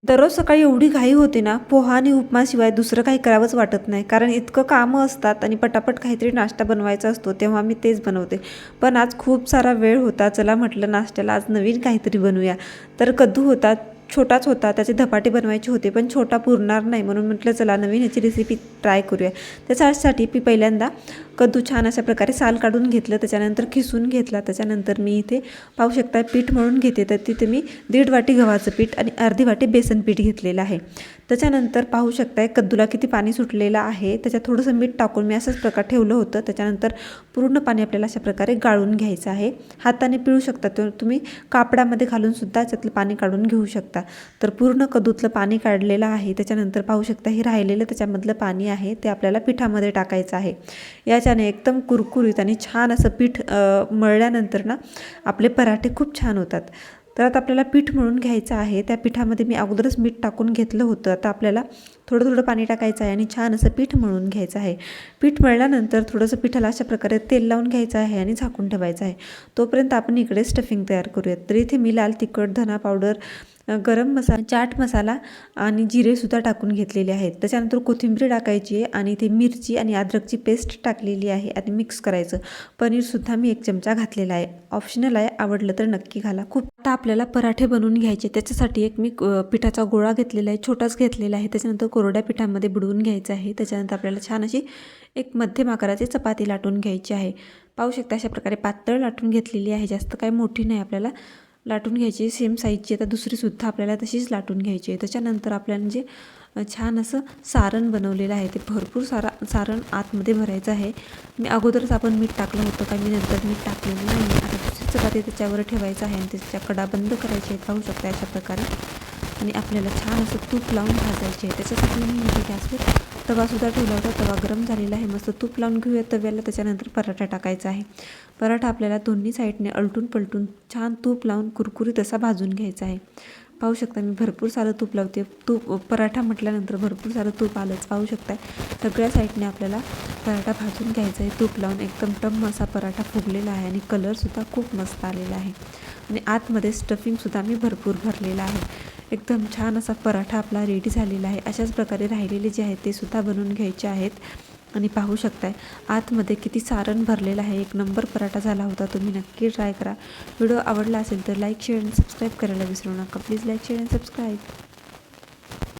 दररोज सकाळी एवढी घाई होते ना, पोहा आणि उपमाशिवाय दुसरं काही करावंच वाटत नाही. कारण इतकं कामं असतात आणि पटापट काहीतरी नाश्ता बनवायचा असतो, तेव्हा मी तेच बनवते. पण आज खूप सारा वेळ होता. चला म्हटलं नाश्त्याला आज नवीन काहीतरी बनवूया. तर कद्दू होता, छोटाच होता. त्याचे धपाटे बनवायचे होते, पण छोटा पुरणार नाही म्हणून म्हटलं चला नवीन ह्याची रेसिपी ट्राय करूया. त्याच्यासाठी मी पहिल्यांदा कद्दू छान अशा प्रकारे साल काढून घेतलं, त्याच्यानंतर खिसून घेतला. त्याच्यानंतर मी इथे पाहू शकता पीठ मळून घेते. तर तिथे मी 1.5 वाटी गव्हाचं पीठ आणि अर्धी वाटी बेसन पीठ घेतलेलं आहे. त्याच्यानंतर पाहू शकताय कद्दूला किती पाणी सुटलेलं आहे. त्याच्यात थोडंसं मीठ टाकून मी असंच प्रकार ठेवलं होतं. त्याच्यानंतर पूर्ण पाणी आपल्याला अशा प्रकारे गाळून घ्यायचं आहे. हाताने पिळू शकता, तर तुम्ही कापडामध्ये घालून सुद्धा त्यातलं पाणी काढून घेऊ शकता. तर पूर्ण कद्दूतलं पाणी काढलेलं आहे. त्याच्यानंतर पाहू शकता हे राहिलेलं त्याच्यामधलं पाणी आहे ते आपल्याला पिठामध्ये टाकायचं आहे. याच्याने एकदम कुरकुरीत आणि छान असं पीठ मळल्यानंतर ना आपले पराठे खूप छान होतात. तर आता आपल्याला पीठ मळून घ्यायचं आहे. त्या पिठामध्ये मी अगोदरच मीठ टाकून घेतलं होतं. आता आपल्याला थोडं थोडं पाणी टाकायचं आहे आणि छान असं पीठ मळून घ्यायचं आहे. पीठ मळल्यानंतर थोडंसं पिठाला अशा प्रकारे तेल लावून घ्यायचं आहे आणि झाकून ठेवायचं आहे. तोपर्यंत आपण इकडे स्टफिंग तयार करूयात. तर इथे मी लाल तिखट, धना पावडर, गरम मसाला, चाट मसाला आणि जिरेसुद्धा टाकून घेतलेले आहेत. त्याच्यानंतर कोथिंबीर टाकायची आहे आणि इथे मिरची आणि अद्रकची पेस्ट टाकलेली आहे आणि मिक्स करायचं. पनीरसुद्धा मी 1 चमचा घातलेला आहे. ऑप्शनल आहे, आवडलं तर नक्की घाला. खूप आता आपल्याला पराठे बनवून घ्यायचे. त्याच्यासाठी एक मी पिठाचा गोळा घेतलेला आहे, छोटाच घेतलेला आहे. त्याच्यानंतर कोरड्या पिठामध्ये बुडवून घ्यायचं आहे. त्याच्यानंतर आपल्याला छान अशी एक मध्यम आकाराची चपाती लाटून घ्यायची आहे. पाहू शकता अशा प्रकारे पातळ लाटून घेतलेली आहे, जास्त काही मोठी नाही. आपल्याला लाटून घ्यायची सेम साईजची. आता दुसरीसुद्धा आपल्याला तशीच लाटून घ्यायची आहे. त्याच्यानंतर आपल्याला जे छान असं सारण बनवलेलं आहे ते भरपूर सारण आतमध्ये भरायचं आहे. मी अगोदरच आपण मीठ टाकलं होतं, काही मी नंतर मीठ टाकलेलं नाही. आता दुसरी चपाती त्याच्यावर ठेवायचं आहे आणि त्याच्या कडा बंद करायचे आहेत. पाहू शकता अशा प्रकारे. आणि आपल्याला छान असं तूप लावून भाजायचे आहे. त्याच्यासाठी मी इथे गॅसवर तवासुद्धा ठेवला होता. तवा गरम झालेला आहे. मस्त तूप लावून घेऊया तव्याला. त्याच्यानंतर पराठा टाकायचा आहे. पराठा आपल्याला दोन्ही साईडने अलटून पलटून छान तूप लावून कुरकुरीत असा भाजून घ्यायचा आहे. पाहू शकता मी भरपूर सारं तूप लावते. पराठा म्हटल्यानंतर भरपूर सारं तूप आलंच. पाहू शकताय सगळ्या साईडने आपल्याला पराठा भाजून घ्यायचा आहे. तूप लावून एकदम टम्म असा पराठा फुगलेला आहे आणि कलरसुद्धा खूप मस्त आलेला आहे. आणि आतमध्ये स्टफिंगसुद्धा मी भरपूर भरलेला आहे. एकदम छान असा पराठा आपला रेडी झालेला आहे. अशाच प्रकारे राहिलेले जे आहेत ते सुद्धा बनवून घ्यायचे आहेत. आणि पाहू शकताय आतमध्ये किती सारण भरलेलं आहे. 1 नंबर पराठा झाला होता. तुम्ही नक्की ट्राय करा. व्हिडिओ आवडला असेल तर लाईक, शेअर आणि सबस्क्राईब करायला विसरू नका. प्लीज लाईक, शेअर आणि सबस्क्राईब.